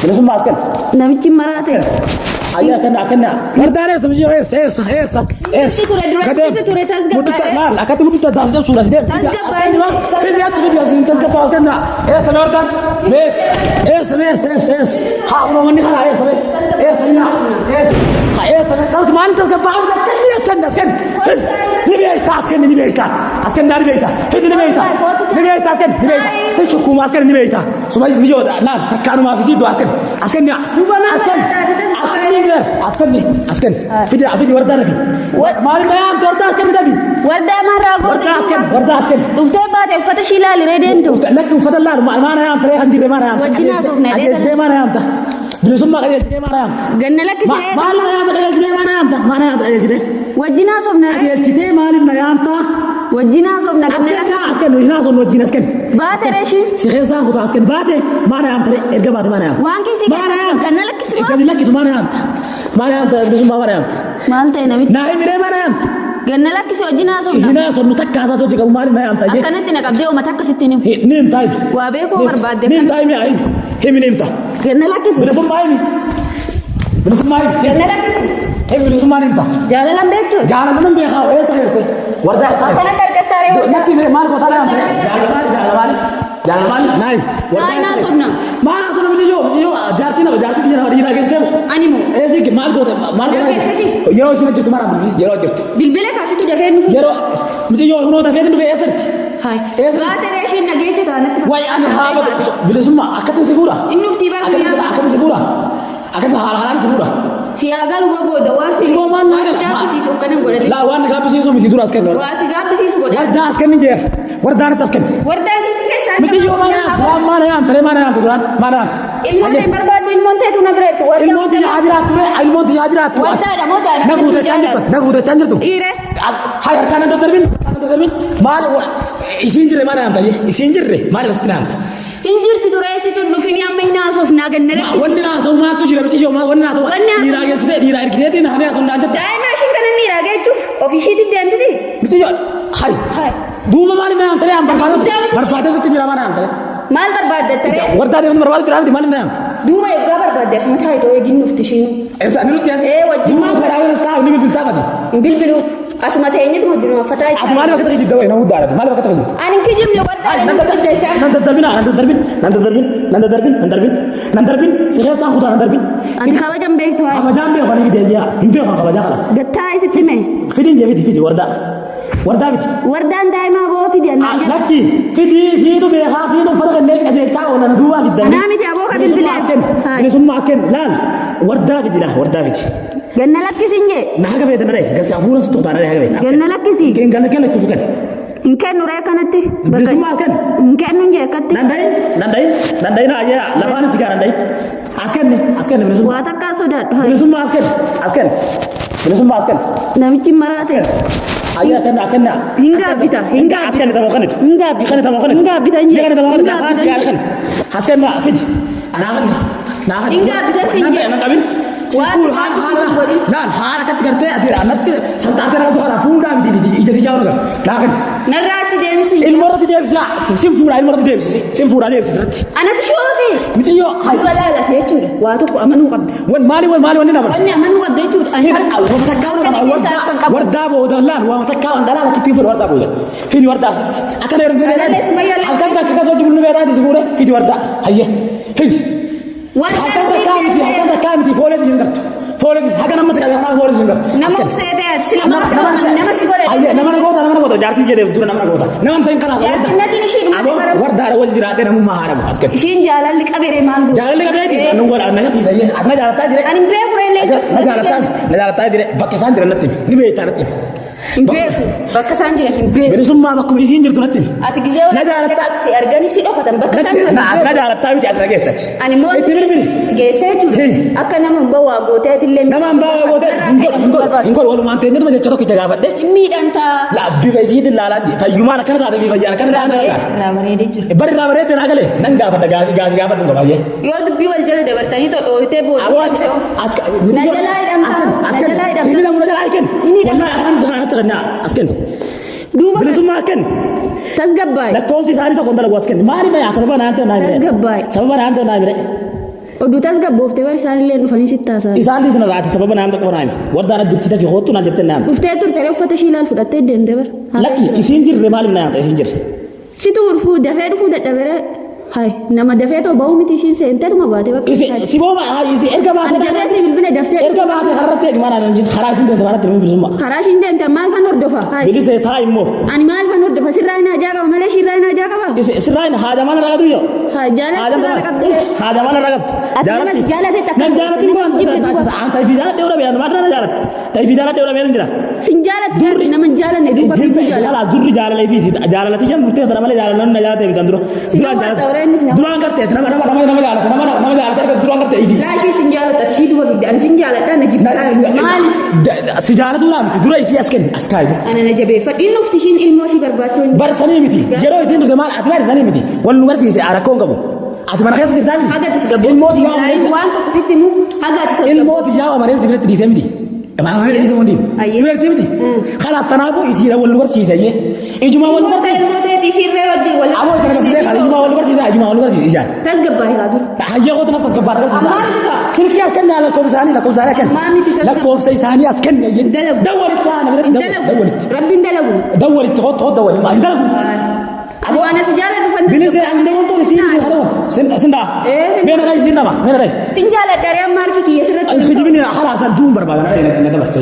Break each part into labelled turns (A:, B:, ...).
A: بلسم ما أسكن
B: نمشي مراسي
A: أيه كنا وردانة سمجي إيس
B: توري تسقى
A: لا أكيد ممكن تدرس سورة دي في ديات في ديات تسقى أسكننا إيس وردان بس إيس ها مني خلا إيس قلت ما أنت تسقى أسكن نبيتا أسكن تشوفوا ما أسكن نبيتا سمعي مجود لا تكانوا ما في دو أسكن أسكن في وردانة في مالي ما يام توردا أسكن بدأبي
B: وردا ما راغو
A: وردا أسكن
B: لفتي باتي فتشي لا لريدنتو
A: لك وفتح الله ما أنا يام ترى خندي ما أنا يام
B: وجينا صوفنا
A: أجي ما أنا يام تا بلسم ما أجي ما أنا يام
B: قلنا لك سيد
A: ما أنا يام أجي ما أنا يام تا ما أنا يام أجي
B: وجينا صوفنا
A: أجي مالي ما يام تا
B: وجينا صوفنا
A: أسكن وهنا صون وجينا أسكن
B: باتي رشي
A: سيخزان خد أسكن باتي ما أنا يام ترى إرجع باتي ما أنا يام
B: وانكي
A: ما أنا يام
B: قلنا لك سيد
A: قلنا لك ما أنا يام ما أنا يام بلسم ما أنا يام
B: مالتي نمشي
A: ناي ميري ما أنا يام
B: قلنا لك سيد وجينا صوفنا
A: هنا صون نتكا ساتو جيكا مالي ما يام تاجي
B: أكنت نقبضي وما تك ستيني
A: نيم تايم
B: وابيكو برباد
A: نيم تايم يا عيني هم نيم تا
B: قلنا لك سيد
A: بلسم ما يمي بلسم ما يمي
B: قلنا لك سيد
A: هم بلسم ما نيم تا
B: جالا لم بيكتو
A: جالا من بيخاو إيسا وردا
B: أنا تركتاري
A: نكتي مال ko tala am jala mali naim
B: أنا صوفنا
A: ما انا صوفنا بيجو جارتي جنا ودي راجس تم
B: أنيمو
A: ايسي مال ko يرو شنو جرت مارا يرو جرت
B: بالبلة كاسيتو جافي مفو
A: يرو بيجو هنو تفيد نو فيسرت
B: هاي باتي رشي نجيت تانت
A: واي انا هابا بلسما اكتن سيفورا
B: إنه في بار
A: اكتن سيفورا اكتن حالان سيفورا
B: سياغال وبو دواسي
A: سيبو ما ناقل
B: سيغابسي سوكنا غودي
A: لا وانا غابسي سو ميدي دورا اسكن
B: واسي غابسي سوكنا
A: وردا اسكن نجير وردا تسكن
B: وردا كيسي كيسان
A: متي يوم ما انا ترى ما انا تدران ما انا
B: المونتي برباد المونتي تو نبرت وردا
A: المونتي حاضرات المونتي حاضرات
B: وردا دا مودا
A: نفوت تنجرتو
B: ايره
A: هاي كان تدربين ما يسينجر ما انا تاي يسينجر ما بس تنام
B: انجرت تريسي تدفيني امينا صوفنا غننا
A: وننا سو ما تجي بتي يوم وننا تو ديرا يسد ديرا اركيتي نحن اصلا انت
B: دايما شكرا نيرا جيتو اوفيشي دمتي
A: بتي هاي دوما ما نام ترى ام برباد تجي ما نام ترى
B: مال برباد ترى
A: وردا دي برباد ترى ما نام
B: دوما يغا برباد اسمه تاي تو يجي نفتشينو
A: ايش انا قلت يا
B: ايه وجي
A: ما فراوي استاو نبي بالتابدي
B: بالبلو اسمه تايني تمدنا فتاي
A: ادي ما وقت تجي دوي نمود دارت ما وقت تجي
B: انا كجم لو
A: نندربين سيخي سان خدا نندربين
B: انت كوجم بيتو
A: أما جام بيه خليه جديا هم بيه خان كباجا خلا
B: قطاي ستمه
A: فيدين جا فيدي وردا بيت
B: وردان دايما بو فيدي انا
A: لكي فيدو بيه خا فيدو فرق النيك ادير تا ولا ندوا في الدم
B: نامي تي ابوك بالبلاد
A: هاي ثم اسكن لا وردا بيت
B: قلنا لك سنجي
A: ما حاجه بيت مري قال سافورن ستوطار حاجه بيت
B: قلنا لك سي
A: قال لك كفكن
B: إن كان نوري كانت
A: بقى ما كان
B: إن كان نجى كت
A: ننداين أيه لفان سكان ننداين أسكن بنسون
B: واتك سودات
A: بنسون ما أسكن
B: نمشي مراسي
A: أيه كنا
B: هنگا بيتا
A: أسكن تبغى
B: هنگا بيتا
A: أسكن لا فيد أنا
B: هنگا بيتا سنجي
A: لا حركة كرتة أدير أنت سنتاتي رأوا تقرأ فودا بدي إجازة جاونا لكن
B: نراتي ديمسي
A: المرة ديمس لا سيم فودا المرة ديمس رت
B: أنا تشوفي
A: متيو هاي
B: لا تيجور واتوك أمانو قد
A: وين مالي وني نبى
B: وين أمانو قد تيجور
A: أنا وردا بودا لا ومتكاون دلالة كتير وردا بودا في وردا أكن يرد أكن كذا زوج من وردا تزبوره في وردا هيه في أكن كامتي فولد هذا نمسك أنا فولد ينقر
B: نمسك سيدات سلمة نمسك قولي
A: أيه نمنا قوتا جارتي جده فدور نمنا قوتا نمن تين كنا
B: نتي نشيد
A: وردا أول جراتين هم ما هارم أسكت
B: شين جالل لك أبيري مالو
A: جالل لك أبيري نقول أنا تيجي سيء أنا جالتا ديره
B: أنا بيقول لك
A: نجالتا ديره بكسان ديره نتيم نبيتا نتيم
B: بيكو بكسان ديره بيكو
A: برسوم ما بكو يسين جرتو نتيم
B: أتجزاو نجالتا سي أرجاني سي أو كتم بكسان
A: نجالتا بيجي أسرع جيسك
B: أنا مو جيسك أكنا من بوا قوتات اللي
A: نمان بوا قوتات إنكور ولو ما أنتين ما جتشرو كي جابت ده
B: ميد أنت
A: لا بيفيد لا فيوما لكن هذا بيفيد لكن هذا
B: لا مريد جر
A: بر لا مريد ناقله ننجا فدا جابت نقول بايه
B: يود بيول جل دبرتني تو تبو نجلاي دم
A: سيبنا من نجلاي كن والله أنا زمان تغنى أسكن بلسوم ما أسكن
B: تسقباي
A: لا كون سي ساري تكون دلوا أسكن ما أنا ما يعرف سبب أنا أنت نايم
B: تسقباي
A: سبب أنا أنت نايم
B: Oduu tasgabboofte bar isaanillee dhufanii sitti haasa'an.
A: Isaan dhiisna raati sababa naamta qofa naami. Wardaan jirti tafi hootu na jettee naami.
B: Dhuftee turte uffata ishii ilaal fudhattee deemte bar.
A: Lakki isiin jirre maaliif na yaamta isiin jirre.
B: Situ urfuu dafee dhufuu dadhabere. Hai nama dafee too ba'uu miti ishiin seenteetuma baatee bakka.
A: Si booma isi erga baatee.
B: Ani dafee si bilbila daftee.
A: Erga baatee harratti eegumana nan jin karaa isiin deemte baratti nama bilisummaa.
B: Karaa ishiin deemte maal kan hordofa.
A: Bilisee taa immoo.
B: Ani maal kan hordofa sirraa hin hajaa qaba malee shirraa hin hajaa qaba.
A: Sirraa hin haja mana ragatu yoo.
B: Jaalatti sirraa qabdi.
A: Haja mana ragatu.
B: Jaalatti takka.
A: Nan jaalatti waan anta fi jaalatti yoo dhabe maal na jaalatti. Tai fi jaalatti yoo dhabe jira.
B: Sin jaalatti nama jaalanne duuba fi jaalatti.
A: Durri jaalallee fi jaalatti jam murtee sana malee jaalallee na jaalatti bitan duro. Duraan gartee nama jaalatti nama jaalatti erga duraan gartee ifi.
B: Laashii sin jaalatti shii duuba fi ani sin jaalatti na jibba. Maali?
A: Si jaalatu naa miti dura isii asken askaayidu.
B: Ana na jabeeffadhu inni ufti ishiin ilmoo ishii barbaachuu hin.
A: Barsanii miti yeroo isin dhufe maal ati barsanii miti wal nu gartiise rakkoon qabu. Ati mana keessa jirtaa miti.
B: Haga tasgabbu.
A: Ilmooti yaa mareessa.
B: Waan tokko sitti mu haga tasgabbu.
A: Ilmooti yaa mareessa biratti dhiisee miti. Maamee dhiisee mundi. Sibiratti miti. Khalaas tanaafuu isiidha wal nu garsiise iyyee. Ijumaa wal nu garsiise.
B: Ilmooteeti ishirree wajjin wal.
A: Amoo kana gasitee kan ijumaa wal nu garsiise ijumaa wal nu garsiise ijaan.
B: Tasgabbaa hiikaa dura.
A: Hayyaa gootu na tasgabbaa garsiise. Sirkii as kennaa lakkoofsaanii kan.
B: Maamiti tasgabbaa.
A: Lakkoofsa isaanii as kennaa iyyee. Dawwalitti waan biratti dawwalitti.
B: Rabbiin dalagu.
A: Dawwalitti hot dawwalitti. Hin dalagu.
B: Abwana sijala dhufan.
A: Bilise ande wanto isiin hadawat. Sinda. Meena dai sinda ma. Meena dai.
B: Sinjala dariya marki kiyya sirratti.
A: Kijibini halasan duum barbaadan na dabarse.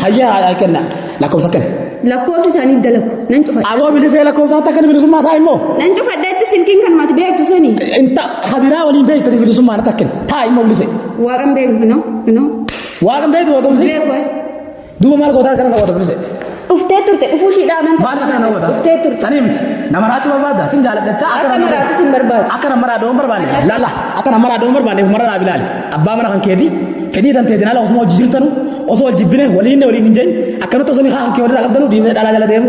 A: Hayya kenna. Lakkoofsa kenna.
B: Lakkoofsi isaanii dalagu. Nan cufa.
A: Aboo bilise lakkoofsa takkan bilisummaa taa immoo.
B: Nan cufadheetti silkiin kan maati beektu sani.
A: Inta hadiraa waliin beektu bilisummaa takkan. Taa immoo bilise.
B: Waaqan beektu no.
A: Waaqan beektu waaqamsi.
B: Beeku.
A: Duuba maal gootaa kana wata bilise.
B: Uftee turte ufuu shiidhaa man.
A: Maal kana wata.
B: Uftee turte.
A: Sanii miti. Nama raatu barbaada sin jaaladha.
B: Akka maraatu sin barbaadu.
A: Akka nama raadoo barbaade. Lalla akka nama raadoo barbaade umara raabilaali. Abbaa mana kan keeti. Fedhii tan teetiin ala osoo hojii jirtanu osoo wal jibbine waliin hin jeen akkanatti osoo ni kaan kee walirraa qabdanu diimee dhalaa jala deemu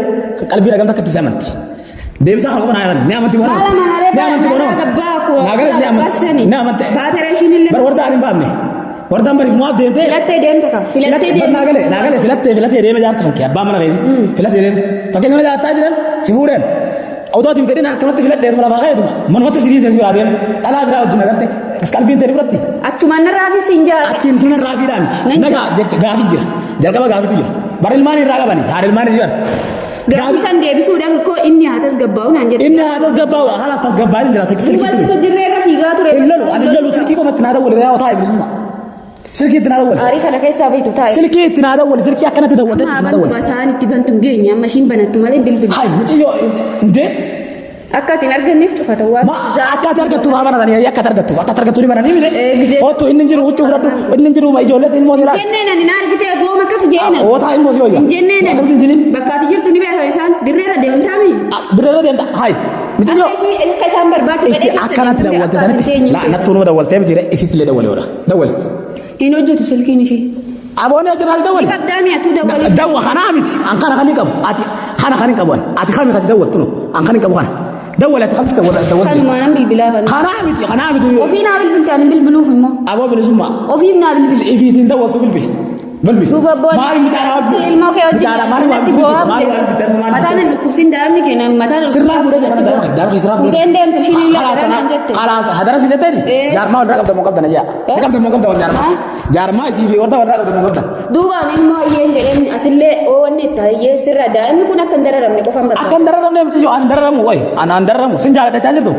A: qalbii dhagamta akka itti amanti. Deebisaa kan qaban ayyaana ni amanti waan.
B: Maala manaree baala gabbaa koo.
A: Naagara ni amanti.
B: Baateree shiin illee.
A: Bar wardaa hin baafne. Wardaan bariif nuwaaf deemtee.
B: Filattee deemte ka. Filattee deemte.
A: Naagale filattee deeme jaarsa kan kee abbaa mana feeti. Filattee deeme. Fakkeenya mana jaartaa jiran si fuudheen. Autootiin fedhin akkamatti filadhee mala baaqee duma. Manumatti siriisee fi raadeen dhalaa biraa wajjin agarte. Qalbiin ta'e duratti.
B: Achumaan narraa fi sinjaa.
A: Achiin tuna raafiidhaa miti. Nagaa gaafi jira. Jalqaba gaafitu jira. Bara ilmaan irraa qabani. Haadha ilmaan jiran.
B: Gaafi san deebisuudhaaf koo inni haa tasgabbaa'u naan jedhe.
A: Inni haa tasgabbaa'u haala tasgabbaa'in jira silkiitti.
B: Dubartii dirree irra fiigaa ture.
A: Ani lalu silkii qofatti naa dawwale yaa taa'e bilisummaa. Silkii itti naa dawwale.
B: Aarii kana keessaa beektu taa'e.
A: Silkii itti naa dawwale silkii akkanatti dawwalte itti naa dawwale.
B: Basaan itti bantu hin geenye amma ishiin banattu malee bilbilu.
A: Hayi mitiyyoo indee.
B: Akka ittiin arganneef cufata waan.
A: Akka argattu haa banatanii akka argattu ni bananii mire. Ottu inni jiru huccuu fudhadhu inni jiru ma ijoollee ilmoo jira.
B: Jenneen ani na argitee gooma akkas jeena.
A: Oota ilmoo si hoyya.
B: Jenneen bakka ati jirtu ni beekan isaan dirreera deemtaami.
A: Dirreera deemta hayi. Mitiyyoo.
B: Akka isaan barbaadu
A: gadhee akkanatti dawwalte kanatti nattuu nama dawwaltee miti isitti illee dawwale oda dawwalte.
B: Hin hojjetu silkiin ishee.
A: Aboonni ajjirraa dawwale.
B: Qabdaami atu dawwale.
A: Dawwa kanaa miti an kana kan qabu ati kana kan qabu ati kan kan dawwaltu no an kan qabu kana. دولة خمسة دولة.
B: كان ما نام بالبلاد.
A: خنامي
B: وفينا بالبلتان بالبلوف ما.
A: أبو بالسماء.
B: وفينا بالبل.
A: في تين دولة بالبل.
B: دوبا بون.
A: ما هي متعرف.
B: الماء كيو جي.
A: ما هي
B: مثلا نكتبسين دامني كنا مثلا.
A: سرنا بودا جمانا دام خسرنا.
B: ممكن دام تشيل اللي.
A: خلاص هذا رأسي لتاني. جارما ولا قبل مقبل نجا. قبل مقبل جارما. جارما يجي وردا قبل مقبل.
B: دوبا الماء ينجلين أتلة أو نتا يسرى دام نكون أكندر رمي كفام بس.
A: أكندر رمي متجو أندر رمو واي أنا أندر رمو سنجالة تاني تو.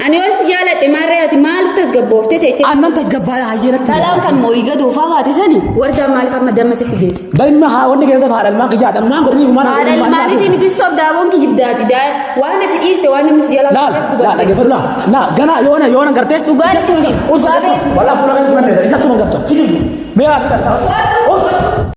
B: أنا أول سجالة تمارة أتمال تسقبوف تتجه.
A: أنا تسقبايا هيرت.
B: كلام كان موريجا دوفا واتساني. وردا مال كم دم ستجلس.
A: دايما هاوني كذا فعل الماء كجات أنا ما أقولني وما أنا.
B: فعل الماء دي بتصب دابون كي جبداتي دا. وانا تيست وانا مش جالا.
A: لا كيف لا جنا يونا كرتة.
B: تقال تسيب.
A: ولا فلان كذا إذا تنو كرتة. سجل. بيا كرتة.